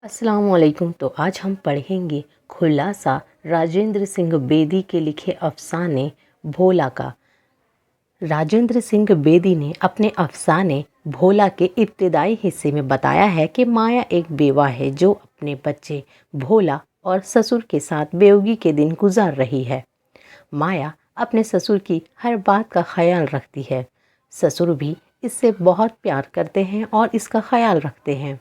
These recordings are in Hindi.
अस्सलामुअलैकुम। तो आज हम पढ़ेंगे खुलासा राजेंद्र सिंह बेदी के लिखे अफसाने भोला का। राजेंद्र सिंह बेदी ने अपने अफसाने भोला के इब्तिदाई हिस्से में बताया है कि माया एक बेवा है जो अपने बच्चे भोला और ससुर के साथ बेवगी के दिन गुजार रही है। माया अपने ससुर की हर बात का ख्याल रखती है। ससुर भी इससे बहुत प्यार करते हैं और इसका ख्याल रखते हैं।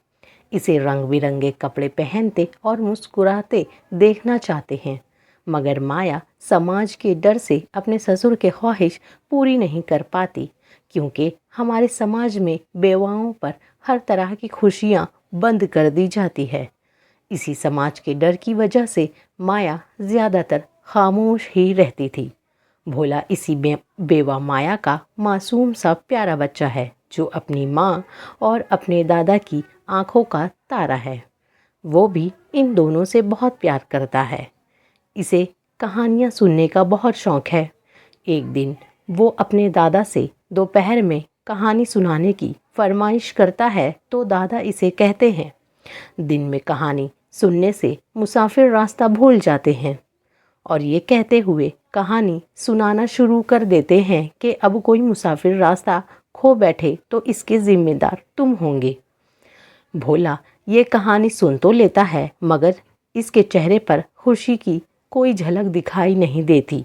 इसे रंग बिरंगे कपड़े पहनते और मुस्कुराते देखना चाहते हैं, मगर माया समाज के डर से अपने ससुर के ख्वाहिश पूरी नहीं कर पाती, क्योंकि हमारे समाज में बेवाओं पर हर तरह की खुशियाँ बंद कर दी जाती है। इसी समाज के डर की वजह से माया ज़्यादातर खामोश ही रहती थी। भोला इसी बेवा माया का मासूम सा प्यारा बच्चा है जो अपनी माँ और अपने दादा की आंखों का तारा है। वो भी इन दोनों से बहुत प्यार करता है। इसे कहानियाँ सुनने का बहुत शौक़ है। एक दिन वो अपने दादा से दोपहर में कहानी सुनाने की फरमाइश करता है तो दादा इसे कहते हैं, दिन में कहानी सुनने से मुसाफिर रास्ता भूल जाते हैं, और ये कहते हुए कहानी सुनाना शुरू कर देते हैं कि अब कोई मुसाफिर रास्ता खो बैठे तो इसके ज़िम्मेदार तुम होंगे। भोला ये कहानी सुन तो लेता है, मगर इसके चेहरे पर खुशी की कोई झलक दिखाई नहीं देती,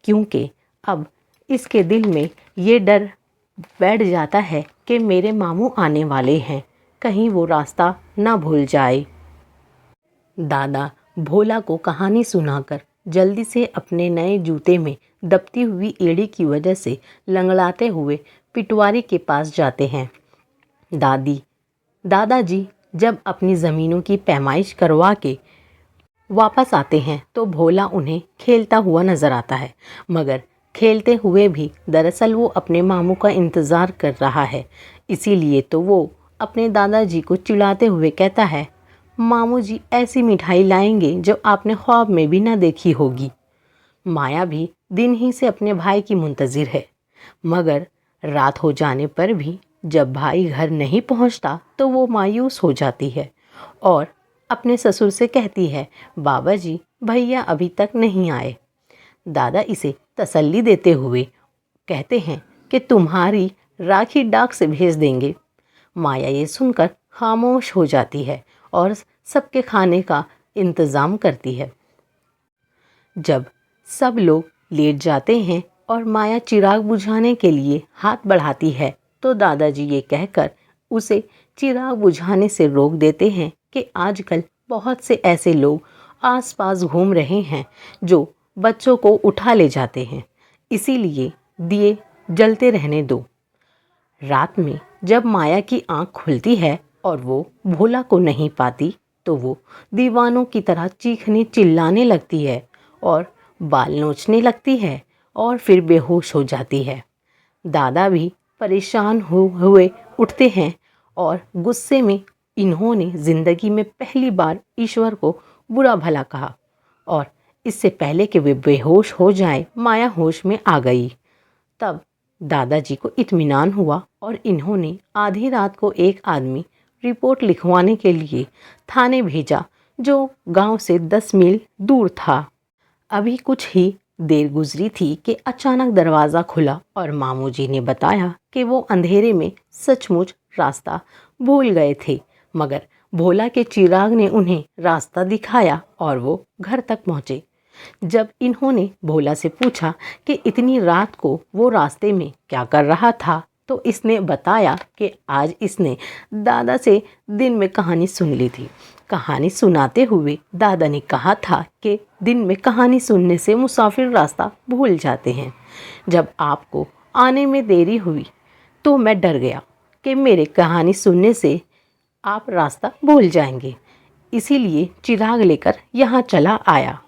क्योंकि अब इसके दिल में ये डर बैठ जाता है कि मेरे मामू आने वाले हैं, कहीं वो रास्ता ना भूल जाए। दादा भोला को कहानी सुनाकर जल्दी से अपने नए जूते में दबती हुई एड़ी की वजह से लंगड़ाते हुए पिटवारी के पास जाते हैं। दादाजी जब अपनी ज़मीनों की पैमाइश करवा के वापस आते हैं तो भोला उन्हें खेलता हुआ नज़र आता है, मगर खेलते हुए भी दरअसल वो अपने मामू का इंतज़ार कर रहा है। इसीलिए तो वो अपने दादाजी को चिढ़ाते हुए कहता है, मामू जी ऐसी मिठाई लाएंगे जो आपने ख्वाब में भी ना देखी होगी। माया भी दिन ही से अपने भाई की मुंतज़िर है, मगर रात हो जाने पर भी जब भाई घर नहीं पहुंचता तो वो मायूस हो जाती है और अपने ससुर से कहती है, बाबा जी भैया अभी तक नहीं आए। दादा इसे तसल्ली देते हुए कहते हैं कि तुम्हारी राखी डाक से भेज देंगे। माया ये सुनकर खामोश हो जाती है और सबके खाने का इंतज़ाम करती है। जब सब लोग लेट जाते हैं और माया चिराग बुझाने के लिए हाथ बढ़ाती है तो दादाजी ये कहकर उसे चिराग बुझाने से रोक देते हैं कि आजकल बहुत से ऐसे लोग आसपास घूम रहे हैं जो बच्चों को उठा ले जाते हैं, इसीलिए दिए जलते रहने दो। रात में जब माया की आंख खुलती है और वो भोला को नहीं पाती तो वो दीवानों की तरह चीखने चिल्लाने लगती है और बाल नोचने लगती है और फिर बेहोश हो जाती है। दादा भी परेशान हुए उठते हैं और गुस्से में इन्होंने ज़िंदगी में पहली बार ईश्वर को बुरा भला कहा, और इससे पहले कि वे बेहोश हो जाएं माया होश में आ गई। तब दादाजी को इत्मीनान हुआ और इन्होंने आधी रात को एक आदमी रिपोर्ट लिखवाने के लिए थाने भेजा जो गांव से 10 मील दूर था। अभी कुछ ही देर गुजरी थी कि अचानक दरवाज़ा खुला और मामू जी ने बताया कि वो अंधेरे में सचमुच रास्ता भूल गए थे, मगर भोला के चिराग ने उन्हें रास्ता दिखाया और वो घर तक पहुँचे। जब इन्होंने भोला से पूछा कि इतनी रात को वो रास्ते में क्या कर रहा था तो इसने बताया कि आज इसने दादा से दिन में कहानी सुन ली थी। कहानी सुनाते हुए दादा ने कहा था कि दिन में कहानी सुनने से मुसाफिर रास्ता भूल जाते हैं। जब आपको आने में देरी हुई तो मैं डर गया कि मेरे कहानी सुनने से आप रास्ता भूल जाएंगे, इसीलिए चिराग लेकर यहाँ चला आया।